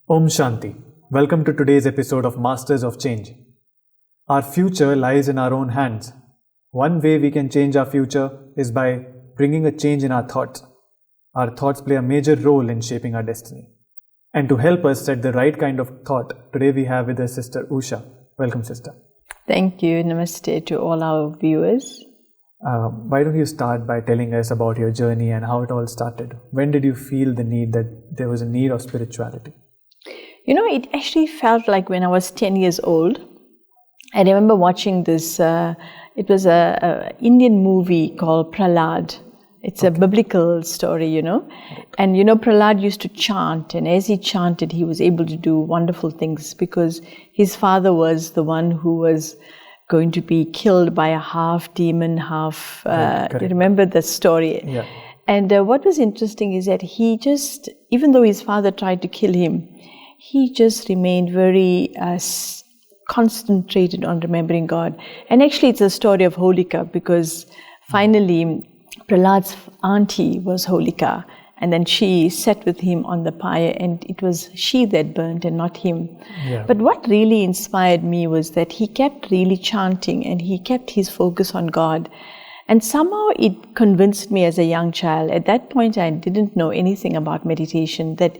Om Shanti. Welcome to today's episode of Masters of Change. Our future lies in our own hands. One way we can change our future is by bringing a change in our thoughts. Our thoughts play a major role in shaping our destiny. And to help us set the right kind of thought, today we have with us Sister Usha. Welcome, Sister. Thank you. Namaste to all our viewers. Why don't you start by telling us about your journey and how it all started? When did you feel the need that there was a need of spirituality? You know, it actually felt like when I was 10 years old. I remember watching this, it was a Indian movie called Prahlad. It's a biblical story, you know. And, you know, Prahlad used to chant, and as he chanted, he was able to do wonderful things because his father was the one who was going to be killed by a half demon, half... you remember the story? Yeah. And what was interesting is that he just, even though his father tried to kill him, he just remained very concentrated on remembering God. And actually it's a story of Holika because finally Prahlad's auntie was Holika, and then she sat with him on the pyre and it was she that burnt and not him. Yeah. But what really inspired me was that he kept really chanting and he kept his focus on God. And somehow it convinced me as a young child, at that point I didn't know anything about meditation, that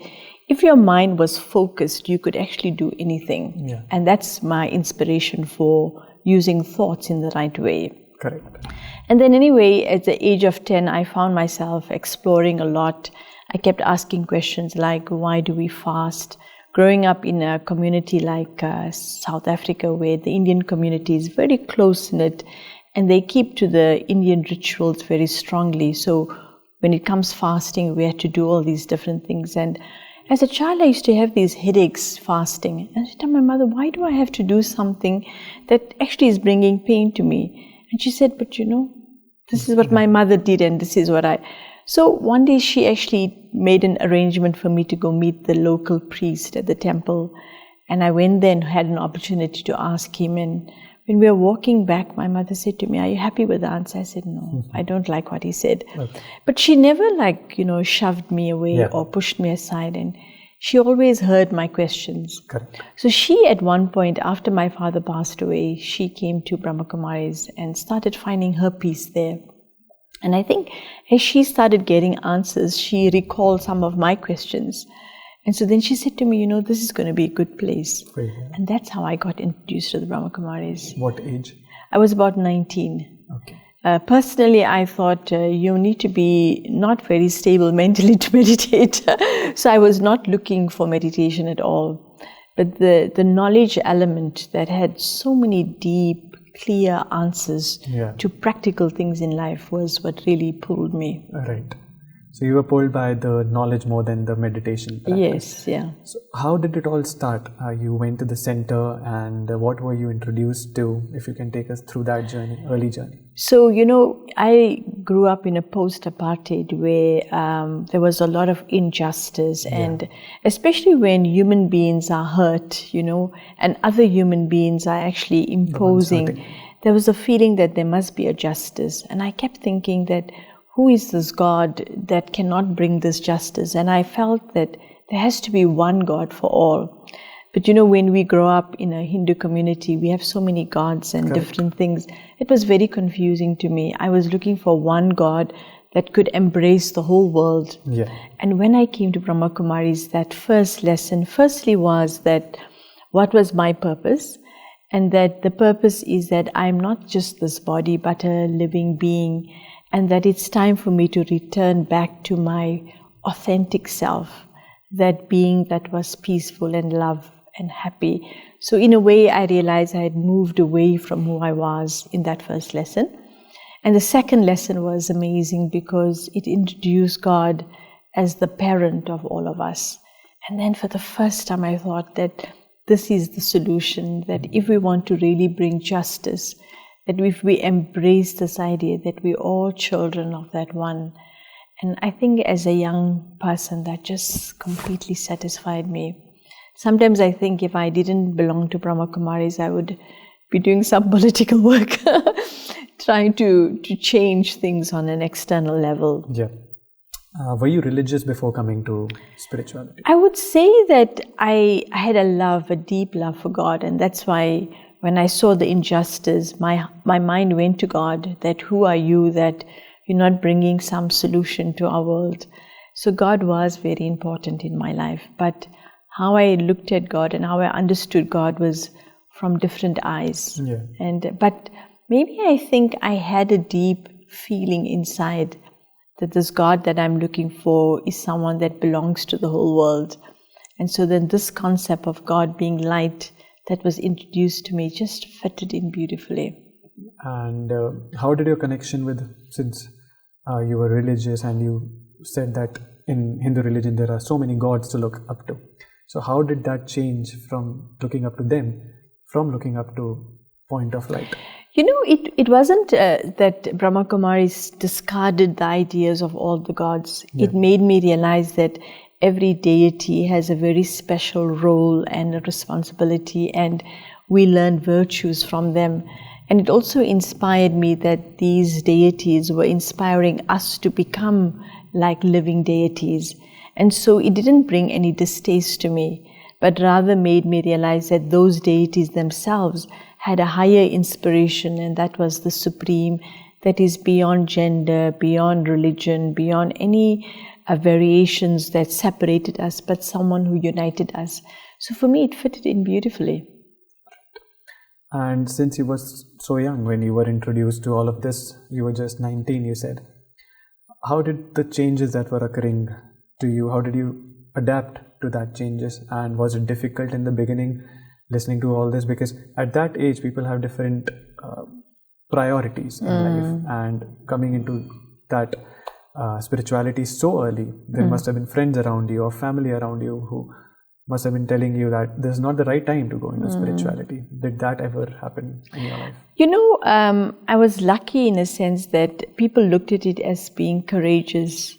if your mind was focused, you could actually do anything. Yeah. And that's my inspiration for using thoughts in the right way. Correct. And then anyway, at the age of 10, I found myself exploring a lot. I kept asking questions like, why do we fast? Growing up in a community like South Africa, where the Indian community is very close-knit, and they keep to the Indian rituals very strongly. So when it comes fasting, we had to do all these different things. And as a child, I used to have these headaches fasting. And I told my mother, why do I have to do something that actually is bringing pain to me? And she said, but you know, this is what my mother did and this is what I... So one day she actually made an arrangement for me to go meet the local priest at the temple. And I went there and had an opportunity to ask him. And when we were walking back, my mother said to me, are you happy with the answer? I said, no, I don't like what he said. Okay. But she never shoved me away or pushed me aside. And she always heard my questions. Correct. So she, at one point, after my father passed away, she came to Brahma Kumaris and started finding her peace there. And I think as she started getting answers, she recalled some of my questions. And so then she said to me, you know, this is going to be a good place. Great. And that's how I got introduced to the Brahma Kumaris. What age? I was about 19. Okay. Personally, I thought you need to be not very stable mentally to meditate. So I was not looking for meditation at all. But the knowledge element that had so many deep, clear answers to practical things in life was what really pulled me. Right. So you were pulled by the knowledge more than the meditation practice. Yes, yeah. So how did it all start? You went to the center, and what were you introduced to? If you can take us through that journey, early journey. So, you know, I grew up in a post-apartheid where there was a lot of injustice, and especially when human beings are hurt, you know, and other human beings are actually imposing, there was a feeling that there must be a justice. And I kept thinking that, who is this God that cannot bring this justice? And I felt that there has to be one God for all. But you know, when we grow up in a Hindu community, we have so many gods and different things. It was very confusing to me. I was looking for one God that could embrace the whole world. Yeah. And when I came to Brahma Kumaris, that first lesson, firstly was that what was my purpose? And that the purpose is that I'm not just this body, but a living being. And that it's time for me to return back to my authentic self, that being that was peaceful and love and happy. So in a way, I realized I had moved away from who I was in that first lesson. And the second lesson was amazing because it introduced God as the parent of all of us. And then for the first time, I thought that this is the solution, that if we want to really bring justice, that if we embrace this idea that we're all children of that one. And I think as a young person, that just completely satisfied me. Sometimes I think if I didn't belong to Brahma Kumaris, I would be doing some political work, trying to change things on an external level. Yeah. Were you religious before coming to spirituality? I would say that I had a deep love for God, and that's why when I saw the injustice, my mind went to God, that who are you that you're not bringing some solution to our world. So God was very important in my life, but how I looked at God and how I understood God was from different eyes. Yeah. But maybe I think I had a deep feeling inside that this God that I'm looking for is someone that belongs to the whole world. And so then this concept of God being light that was introduced to me just fitted in beautifully. And how did your connection with, since you were religious and you said that in Hindu religion there are so many gods to look up to. So how did that change from looking up to them, from looking up to point of light? You know, it wasn't that Brahma Kumaris discarded the ideas of all the gods. Yeah. It made me realize that every deity has a very special role and a responsibility, and we learn virtues from them. And it also inspired me that these deities were inspiring us to become like living deities. And so it didn't bring any distaste to me, but rather made me realize that those deities themselves had a higher inspiration, and that was the supreme, that is beyond gender, beyond religion, beyond any variations that separated us, but someone who united us. So for me, it fitted in beautifully. And since you were so young when you were introduced to all of this, you were just 19, you said. How did the changes that were occurring to you, how did you adapt to that changes? And was it difficult in the beginning listening to all this? Because at that age, people have different priorities in life. And coming into that spirituality so early, there must have been friends around you or family around you who must have been telling you that this is not the right time to go into spirituality. Did that ever happen in your life? You know, I was lucky in a sense that people looked at it as being courageous.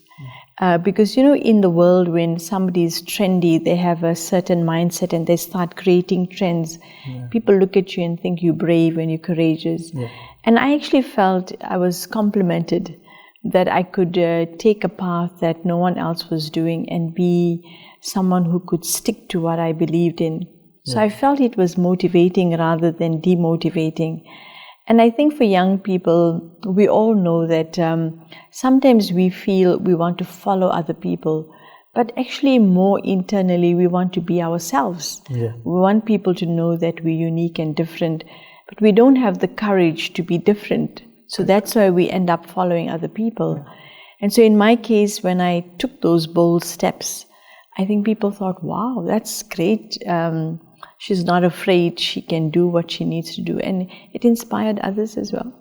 Because, you know, in the world when somebody is trendy, they have a certain mindset and they start creating trends. Yeah. People look at you and think you're brave and you're courageous. Yeah. And I actually felt I was complimented that I could take a path that no one else was doing and be someone who could stick to what I believed in. So I felt it was motivating rather than demotivating. And I think for young people, we all know that sometimes we feel we want to follow other people, but actually more internally we want to be ourselves. Yeah. We want people to know that we're unique and different, but we don't have the courage to be different. So that's why we end up following other people. Yeah. And so in my case, when I took those bold steps, I think people thought, wow, that's great. She's not afraid, she can do what she needs to do. And it inspired others as well.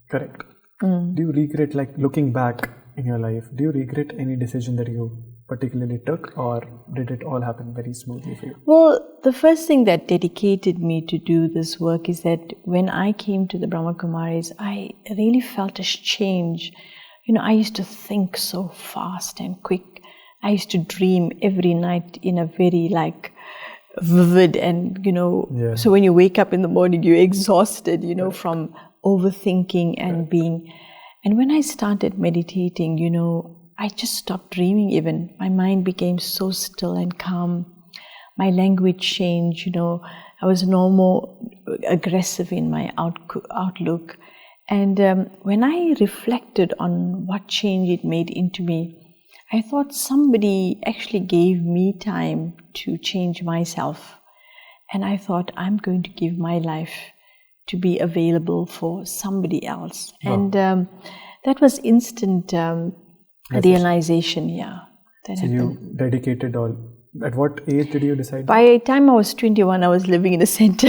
Correct. Do you regret, like looking back in your life, do you regret any decision that you particularly took, or did it all happen very smoothly for you? Well, the first thing that dedicated me to do this work is that when I came to the Brahma Kumaris, I really felt a change. You know, I used to think so fast and quick. I used to dream every night in a very vivid and, so when you wake up in the morning, you're exhausted, from overthinking and being. And when I started meditating, I just stopped dreaming even. My mind became so still and calm. My language changed, I was no more aggressive in my outlook. And when I reflected on what change it made into me, I thought somebody actually gave me time to change myself. And I thought, I'm going to give my life to be available for somebody else. Wow. And that was instant realization, that so happened. You dedicated all. At what age did you decide? By the time I was 21, I was living in a center.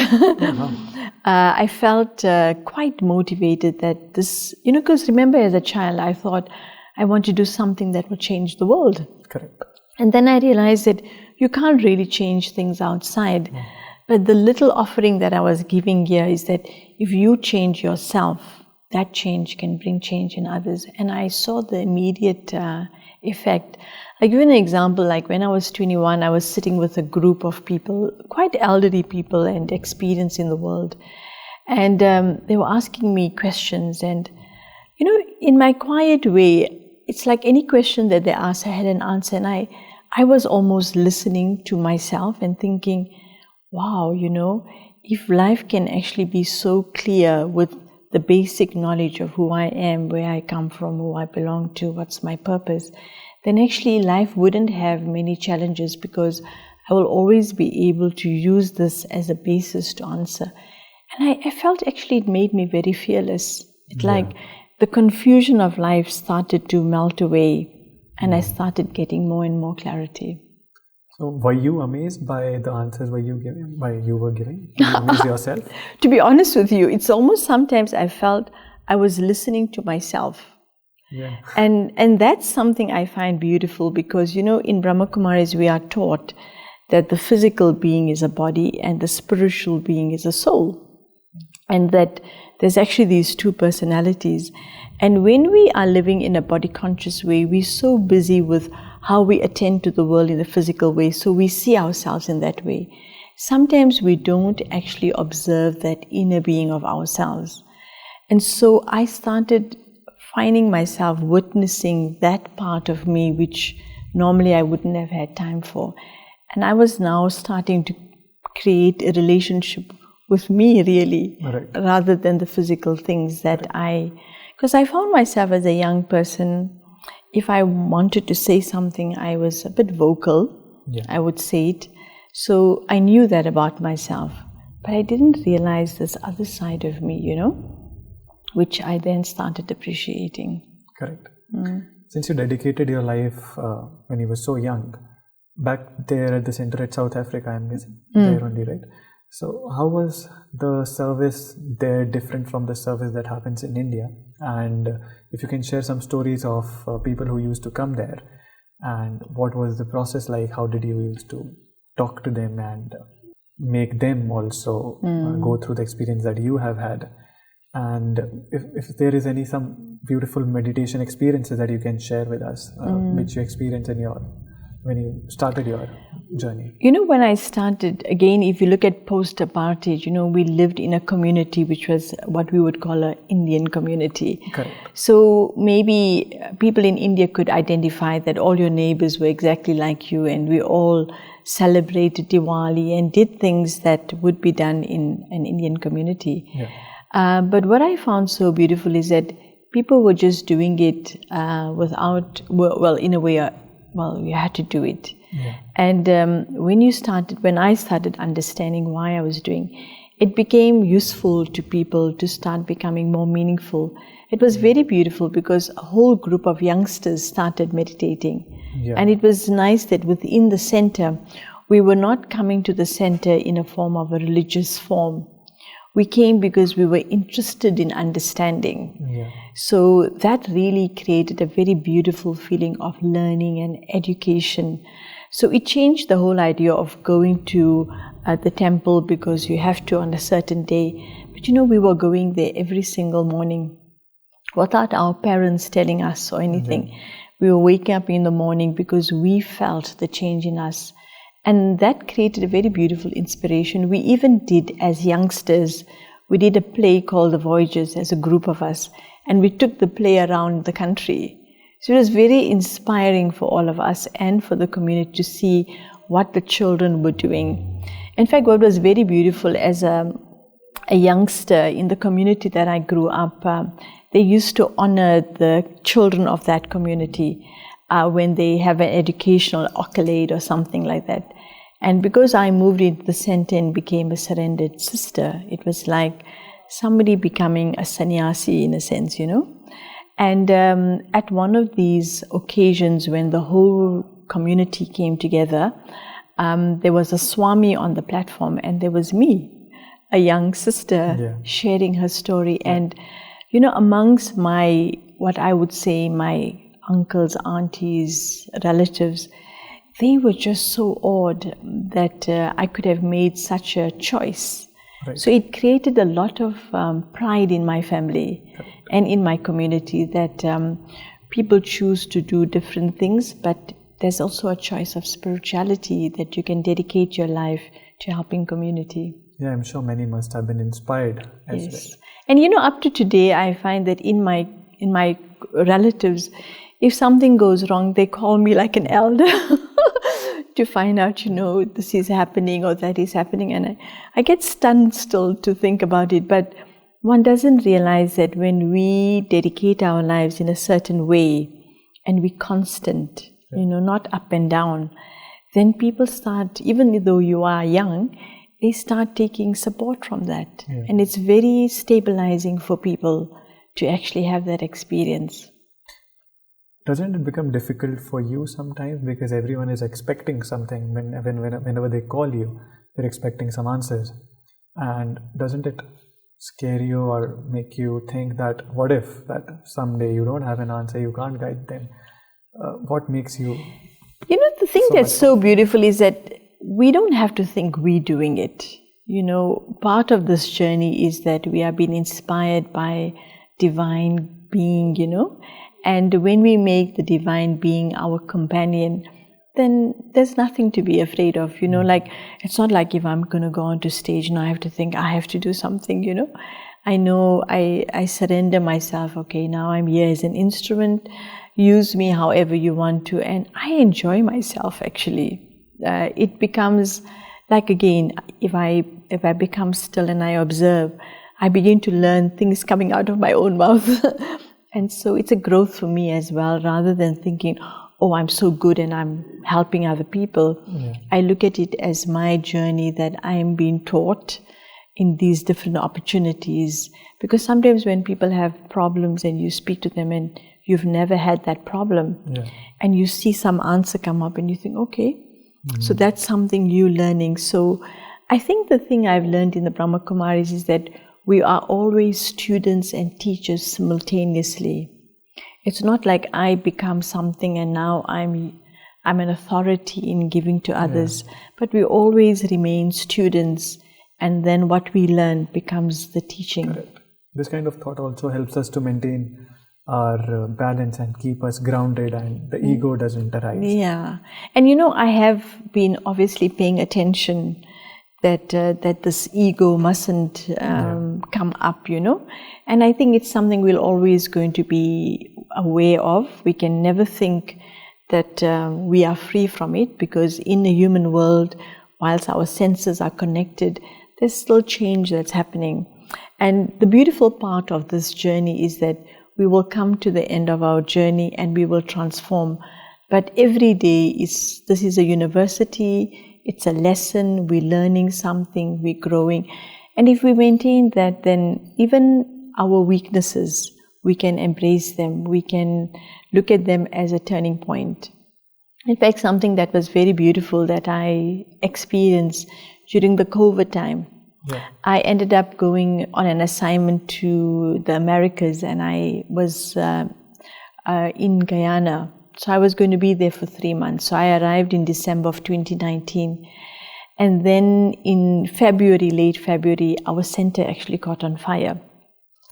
I felt quite motivated that this, because remember as a child, I thought, I want to do something that will change the world. Correct. And then I realized that you can't really change things outside. Yeah. But the little offering that I was giving here is that if you change yourself, that change can bring change in others. And I saw the immediate effect. I'll give you an example. Like when I was 21, I was sitting with a group of people, quite elderly people and experienced in the world. And they were asking me questions. And, in my quiet way, it's like any question that they asked, I had an answer. And I was almost listening to myself and thinking, wow, if life can actually be so clear with the basic knowledge of who I am, where I come from, who I belong to, what's my purpose, then actually life wouldn't have many challenges, because I will always be able to use this as a basis to answer. And I felt actually it made me very fearless. It's like the confusion of life started to melt away, and I started getting more and more clarity. So were you amazed by the answers you were giving? Were you amazed yourself? To be honest with you, it's almost sometimes I felt I was listening to myself. Yeah. And that's something I find beautiful, because, in Brahma Kumaris we are taught that the physical being is a body and the spiritual being is a soul. And that there's actually these two personalities. And when we are living in a body conscious way, we're so busy with how we attend to the world in the physical way, so we see ourselves in that way. Sometimes we don't actually observe that inner being of ourselves. And so I started finding myself witnessing that part of me which normally I wouldn't have had time for. And I was now starting to create a relationship with me, really, rather than the physical things because I found myself as a young person, if I wanted to say something, I was a bit vocal. I would say it. So I knew that about myself. But I didn't realize this other side of me, which I then started appreciating. Correct. Since you dedicated your life when you were so young, back there at the center at South Africa, I'm guessing, there only, right? So how was the service there different from the service that happens in India? And if you can share some stories of people who used to come there, and what was the process like? How did you used to talk to them and make them also go through the experience that you have had? And if there is some beautiful meditation experiences that you can share with us, which you experienced when you started your journey? When I started, again, if you look at post-apartheid, we lived in a community which was what we would call an Indian community. Correct. So maybe people in India could identify that all your neighbors were exactly like you, and we all celebrated Diwali and did things that would be done in an Indian community. Yeah. But what I found so beautiful is that people were just doing it in a way, you had to do it. Yeah. And when I started understanding why I was doing, it became useful to people to start becoming more meaningful. It was very beautiful because a whole group of youngsters started meditating. Yeah. And it was nice that within the center, we were not coming to the center in a form of a religious form. We came because we were interested in understanding. Yeah. So that really created a very beautiful feeling of learning and education. So it changed the whole idea of going to the temple because you have to on a certain day. But we were going there every single morning without our parents telling us or anything. Yeah. We were waking up in the morning because we felt the change in us. And that created a very beautiful inspiration. We even did, as youngsters, we did a play called The Voyagers as a group of us. And we took the play around the country. So it was very inspiring for all of us and for the community to see what the children were doing. In fact, what was very beautiful as a youngster in the community that I grew up, they used to honor the children of that community when they have an educational accolade or something like that. And because I moved into the center and became a surrendered sister, it was like somebody becoming a sannyasi in a sense, And at one of these occasions when the whole community came together, there was a Swami on the platform and there was me, a young sister, sharing her story. Yeah. And, amongst what I would say, my uncles, aunties, relatives, they were just so awed that I could have made such a choice. Right. So it created a lot of pride in my family and in my community that people choose to do different things, but there's also a choice of spirituality that you can dedicate your life to helping community. Yeah, I'm sure many must have been inspired as well. And up to today, I find that in my relatives, if something goes wrong, they call me like an elder to find out, this is happening or that is happening. And I get stunned still to think about it. But one doesn't realize that when we dedicate our lives in a certain way and we constant, not up and down, then people start, even though you are young, they start taking support from that. Yeah. And it's very stabilizing for people to actually have that experience. Doesn't it become difficult for you sometimes because everyone is expecting something whenever they call you, they're expecting some answers? And doesn't it scare you or make you think that what if that someday you don't have an answer, you can't guide them? What makes you... the thing that's so beautiful is that we don't have to think we're doing it. Part of this journey is that we are being inspired by divine being, and when we make the divine being our companion, then there's nothing to be afraid of, like, it's not like if I'm going to go onto stage and I have to think I have to do something, I know I surrender myself. Okay, now I'm here as an instrument, use me however you want to, and I enjoy myself actually. It becomes like, again, if I become still and I observe, I begin to learn things coming out of my own mouth. And so it's a growth for me as well, rather than thinking, oh, I'm so good and I'm helping other people. Yeah. I look at it as my journey that I am being taught in these different opportunities. Because sometimes when people have problems and you speak to them and you've never had that problem, yeah, and you see some answer come up and you think, okay, so that's something you're learning. So I think the thing I've learned in the Brahma Kumaris is that we are always students and teachers simultaneously. It's not like I become something and now I'm an authority in giving to others, but we always remain students, and then what we learn becomes the teaching. Correct. This kind of thought also helps us to maintain our balance and keep us grounded, and the ego doesn't arise. Yeah. And I have been obviously paying attention that this ego mustn't come up, and I think it's something we're always going to be aware of. We can never think that we are free from it, because in the human world, whilst our senses are connected, there's still change that's happening. And the beautiful part of this journey is that we will come to the end of our journey and we will transform. But every day this is a university. It's a lesson, we're learning something, we're growing. And if we maintain that, then even our weaknesses, we can embrace them, we can look at them as a turning point. In fact, something that was very beautiful that I experienced during the COVID time, I ended up going on an assignment to the Americas, and I was in Guyana. So I was going to be there for 3 months. So I arrived in December of 2019. And then in February, late February, our center actually caught on fire.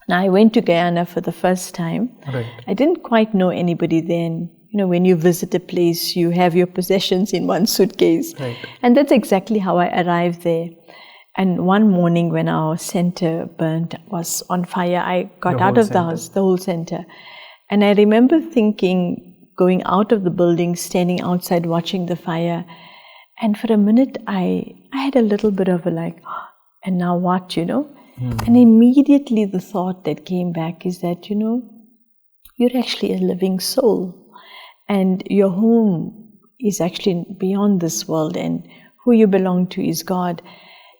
Now I went to Guyana for the first time. Right. I didn't quite know anybody then. When you visit a place, you have your possessions in one suitcase. Right. And that's exactly how I arrived there. And one morning when our center was on fire, I got out of the house, the whole center. And I remember thinking, going out of the building, standing outside watching the fire, and for a minute I had a little bit of a like, and now what, And immediately the thought that came back is that, you're actually a living soul, and your home is actually beyond this world, and who you belong to is God.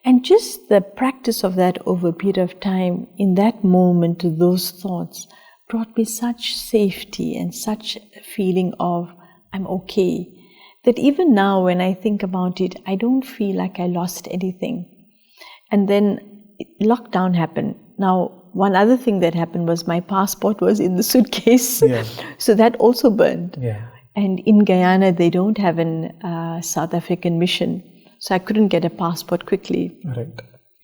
And just the practice of that over a period of time, in that moment, those thoughts brought me such safety and such a feeling of I'm okay, that even now when I think about it, I don't feel like I lost anything. And then lockdown happened. Now, one other thing that happened was my passport was in the suitcase. Yeah. So that also burned. Yeah. And in Guyana, they don't have an South African mission. So I couldn't get a passport quickly. Right.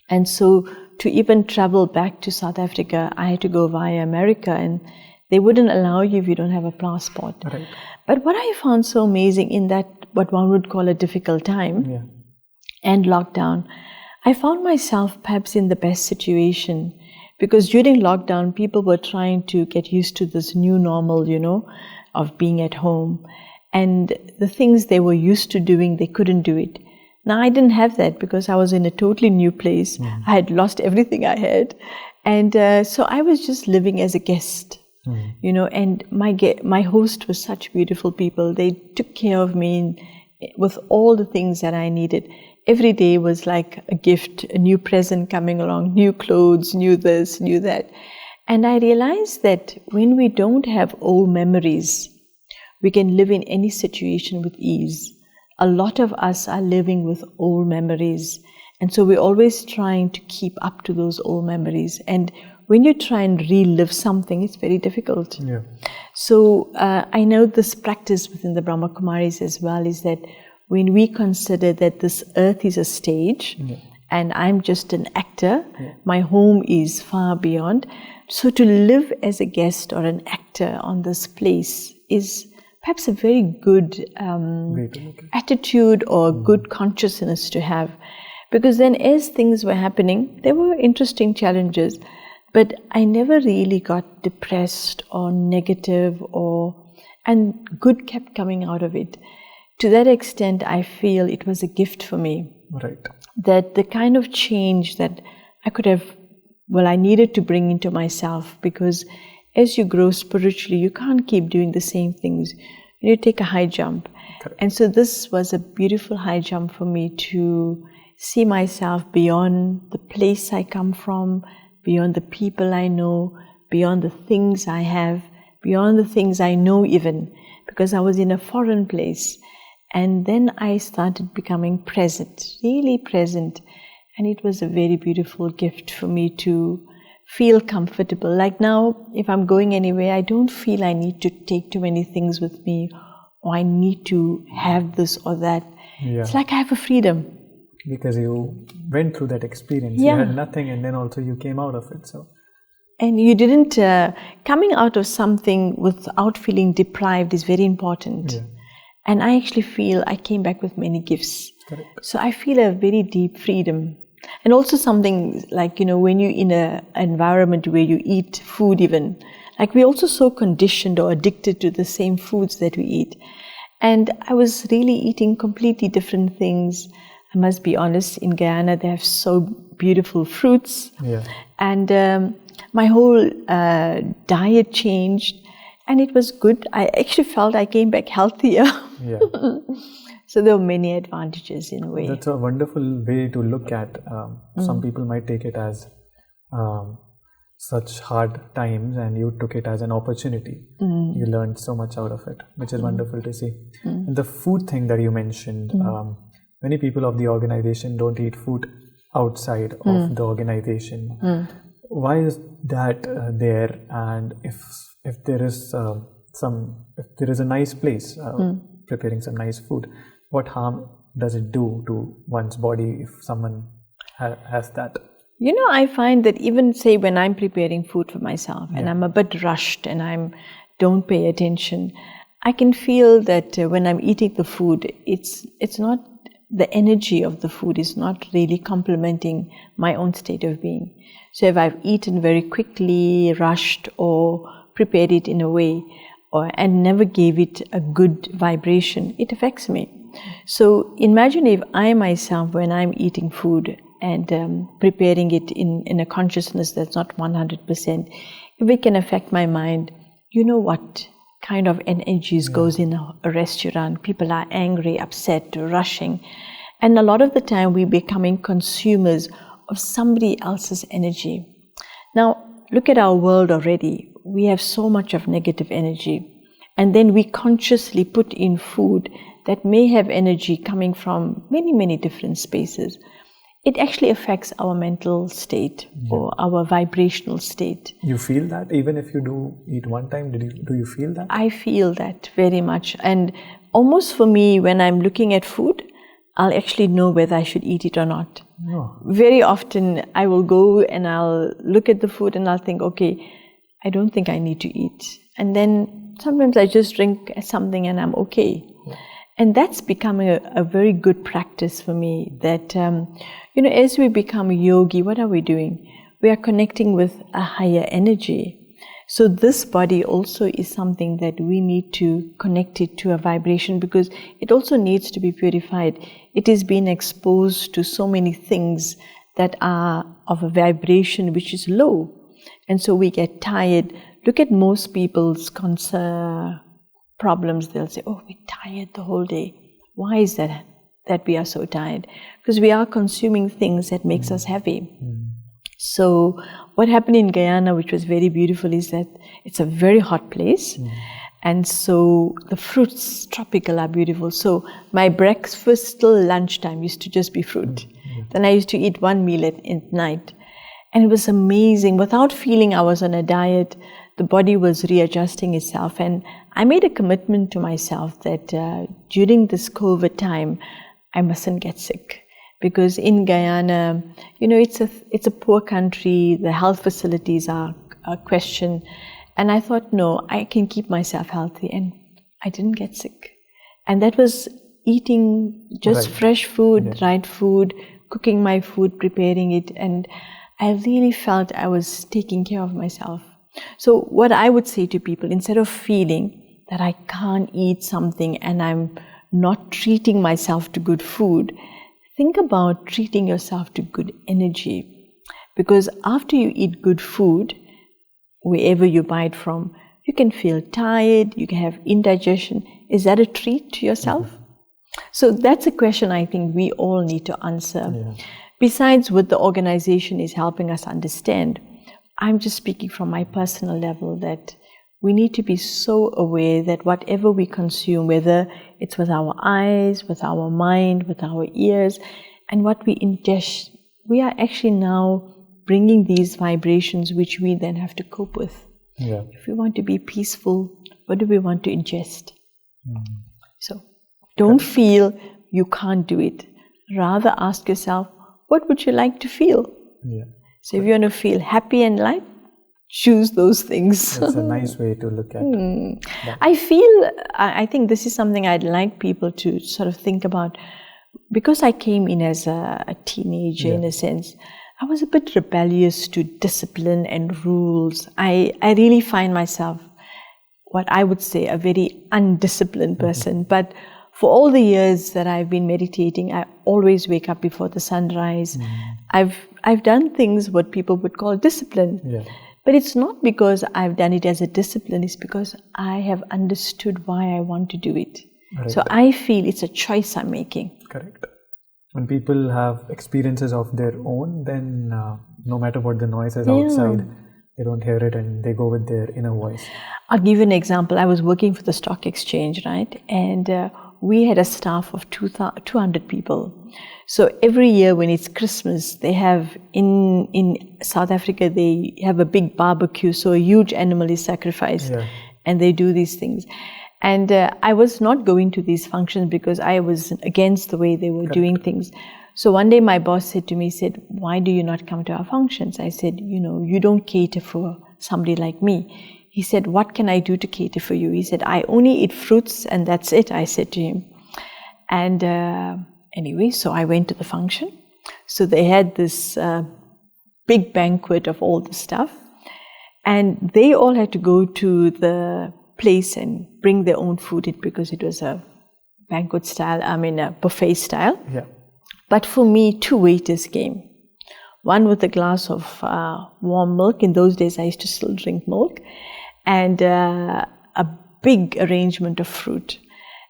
And so to even travel back to South Africa, I had to go via America, and they wouldn't allow you if you don't have a passport. Right. But what I found so amazing in that, what one would call a difficult time and lockdown, I found myself perhaps in the best situation, because during lockdown, people were trying to get used to this new normal, of being at home. And the things they were used to doing, they couldn't do it. Now, I didn't have that because I was in a totally new place. I had lost everything I had. And so I was just living as a guest, you know, and my host was such beautiful people. They took care of me with all the things that I needed. Every day was like a gift, a new present coming along, new clothes, new this, new that. And I realized that when we don't have old memories, we can live in any situation with ease. A lot of us are living with old memories. And so we're always trying to keep up to those old memories. And when you try and relive something, it's very difficult. Yeah. So I know this practice within the Brahma Kumaris as well is that when we consider that this earth is a stage and I'm just an actor, my home is far beyond. So to live as a guest or an actor on this place is perhaps a very good attitude or good consciousness to have. Because then as things were happening, there were interesting challenges, but I never really got depressed or negative and good kept coming out of it. To that extent, I feel it was a gift for me. Right. That the kind of change that I needed to bring into myself, because as you grow spiritually, you can't keep doing the same things. You take a high jump. Correct. And so this was a beautiful high jump for me to see myself beyond the place I come from, beyond the people I know, beyond the things I have, beyond the things I know even, because I was in a foreign place. And then I started becoming present, really present. And it was a very beautiful gift for me to feel comfortable. Like now, if I'm going anywhere, I don't feel I need to take too many things with me or I need to have this or that. Yeah. It's like I have a freedom. Because you went through that experience. You had nothing and then also you came out of it. So. And you didn't, coming out of something without feeling deprived is very important. Yeah. And I actually feel I came back with many gifts. Correct. So I feel a very deep freedom. And also something like, when you're in an environment where you eat food even, like we're also so conditioned or addicted to the same foods that we eat. And I was really eating completely different things. I must be honest, in Guyana, they have so beautiful fruits. Yeah. And my whole diet changed and it was good. I actually felt I came back healthier. Yeah. So there were many advantages in a way. That's a wonderful way to look at. Some people might take it as such hard times and you took it as an opportunity. You learned so much out of it, which is wonderful to see. And the food thing that you mentioned, many people of the organization don't eat food outside of the organization. Why is that there? And if there is a nice place preparing some nice food, what harm does it do to one's body if someone has that? I find that even say when I'm preparing food for myself and I'm a bit rushed and I don't pay attention, I can feel that when I'm eating the food, it's not, the energy of the food is not really complementing my own state of being. So if I've eaten very quickly, rushed or prepared it in a way and never gave it a good vibration, it affects me. So imagine if I myself, when I'm eating food and preparing it in a consciousness that's not 100%, if it can affect my mind, what kind of energies goes in a restaurant. People are angry, upset, rushing. And a lot of the time we're becoming consumers of somebody else's energy. Now, look at our world already. We have so much of negative energy. And then we consciously put in food that may have energy coming from many, many different spaces. It actually affects our mental state or our vibrational state. You feel that even if you do eat one time, do you feel that? I feel that very much. And almost for me, when I'm looking at food, I'll actually know whether I should eat it or not. Oh. Very often I will go and I'll look at the food and I'll think, okay, I don't think I need to eat. And then sometimes I just drink something and I'm okay. Yeah. And that's becoming a very good practice for me that, as we become a yogi, what are we doing? We are connecting with a higher energy. So this body also is something that we need to connect it to a vibration, because it also needs to be purified. It is being exposed to so many things that are of a vibration which is low. And so we get tired. Look at most people's problems. They'll say, oh, we're tired the whole day. Why is that we are so tired? Because we are consuming things that makes us heavy. So what happened in Guyana, which was very beautiful, is that it's a very hot place. And so the fruits, tropical, are beautiful. So my breakfast till lunchtime used to just be fruit. Then I used to eat one meal at night. And it was amazing. Without feeling I was on a diet, the body was readjusting itself. And I made a commitment to myself that during this COVID time, I mustn't get sick. Because in Guyana, it's a poor country, the health facilities are a question. And I thought, no, I can keep myself healthy. And I didn't get sick. And that was eating just fresh food, right food, cooking my food, preparing it. And I really felt I was taking care of myself. So what I would say to people, instead of feeling that I can't eat something and I'm not treating myself to good food, think about treating yourself to good energy. Because after you eat good food, wherever you buy it from, you can feel tired, you can have indigestion. Is that a treat to yourself? So that's a question I think we all need to answer. Besides what the organization is helping us understand, I'm just speaking from my personal level that we need to be so aware that whatever we consume, whether it's with our eyes, with our mind, with our ears, and what we ingest, we are actually now bringing these vibrations which we then have to cope with. If we want to be peaceful, what do we want to ingest? So don't feel you can't do it. Rather ask yourself, what would you like to feel? So if you want to feel happy and light, choose those things. That's a nice way to look at it. I think this is something I'd like people to sort of think about. Because I came in as a teenager, in a sense, I was a bit rebellious to discipline and rules. I really find myself, what I would say, a very undisciplined person. But for all the years that I've been meditating, I always wake up before the sunrise. I've done things what people would call discipline. But it's not because I've done it as a discipline, it's because I have understood why I want to do it. So I feel it's a choice I'm making. Correct. When people have experiences of their own, then no matter what the noise is outside, they don't hear it and they go with their inner voice. I'll give you an example. I was working for the stock exchange, right? And we had a staff of 200 people. So every year when it's Christmas, they have, in South Africa, they have a big barbecue. So a huge animal is sacrificed and they do these things. And I was not going to these functions because I was against the way they were doing things. So one day my boss said to me, why do you not come to our functions? I said, you don't cater for somebody like me. He said, what can I do to cater for you? He said, I only eat fruits and that's it, I said to him. And anyway, so I went to the function. So they had this big banquet of all the stuff. And they all had to go to the place and bring their own food in because it was a banquet style, a buffet style. But for me, 2 waiters came. One with a glass of warm milk. In those days, I used to still drink milk. And a big arrangement of fruit.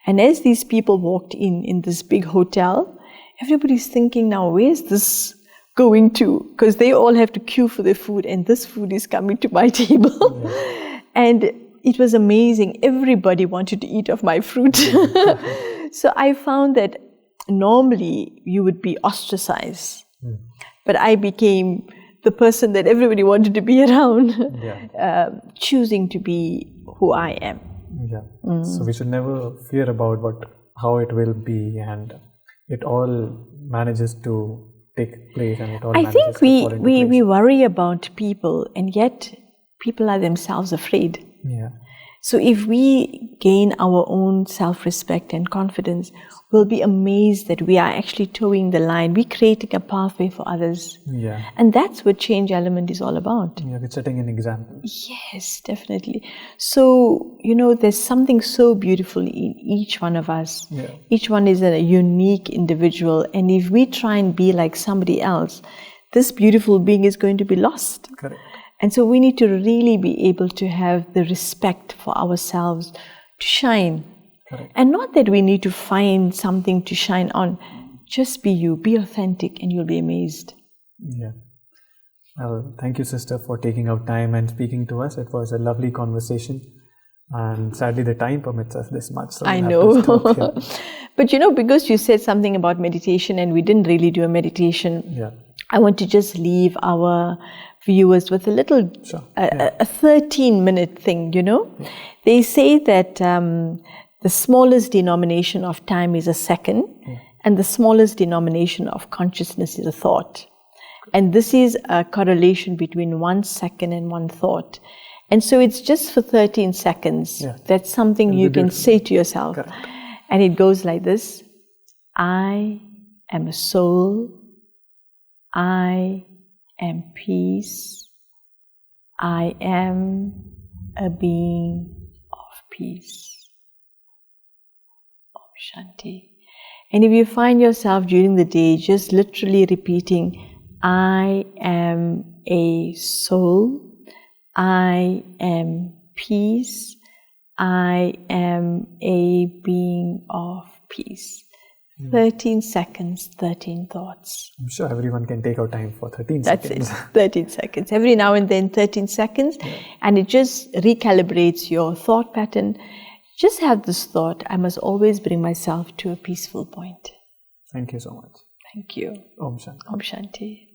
And as these people walked in this big hotel, everybody's thinking now, where's this going to? Because they all have to queue for their food and this food is coming to my table. And it was amazing. Everybody wanted to eat of my fruit. So I found that normally you would be ostracized. But I became the person that everybody wanted to be around, choosing to be who I am. So we should never fear about how it will be, and it all manages to take place, and it all I think we worry about people, and yet people are themselves afraid. So if we gain our own self-respect and confidence, we'll be amazed that we are actually towing the line. We're creating a pathway for others. Yeah. And that's what change element is all about. Yeah, we're setting an example. Yes, definitely. So, there's something so beautiful in each one of us. Yeah. Each one is a unique individual. And if we try and be like somebody else, this beautiful being is going to be lost. Correct. And so we need to really be able to have the respect for ourselves to shine. Correct. And not that we need to find something to shine on. Just be you, be authentic, and you'll be amazed. Yeah. Well, thank you, sister, for taking out time and speaking to us. It was a lovely conversation. And sadly, the time permits us this much. So I we'll have to know. stop here. But because you said something about meditation and we didn't really do a meditation, Yeah. I want to just leave our viewers with a little, Sure. a 13-minute thing, Yeah. They say that the smallest denomination of time is a second, and the smallest denomination of consciousness is a thought. And this is a correlation between 1 second and one thought. And so it's just for 13 seconds. Yeah. That's something you can say to yourself. Correct. And it goes like this: I am a soul. I am peace. I am a being of peace. Om Shanti. And if you find yourself during the day just literally repeating, I am a soul, I am peace, I am a being of peace. 13 seconds, 13 thoughts. I'm sure everyone can take out time for 13 That's seconds. it, 13 seconds. Every now and then 13 seconds. And it just recalibrates your thought pattern. Just have this thought: I must always bring myself to a peaceful point. Thank you so much. Thank you. Om Shanti. Om Shanti.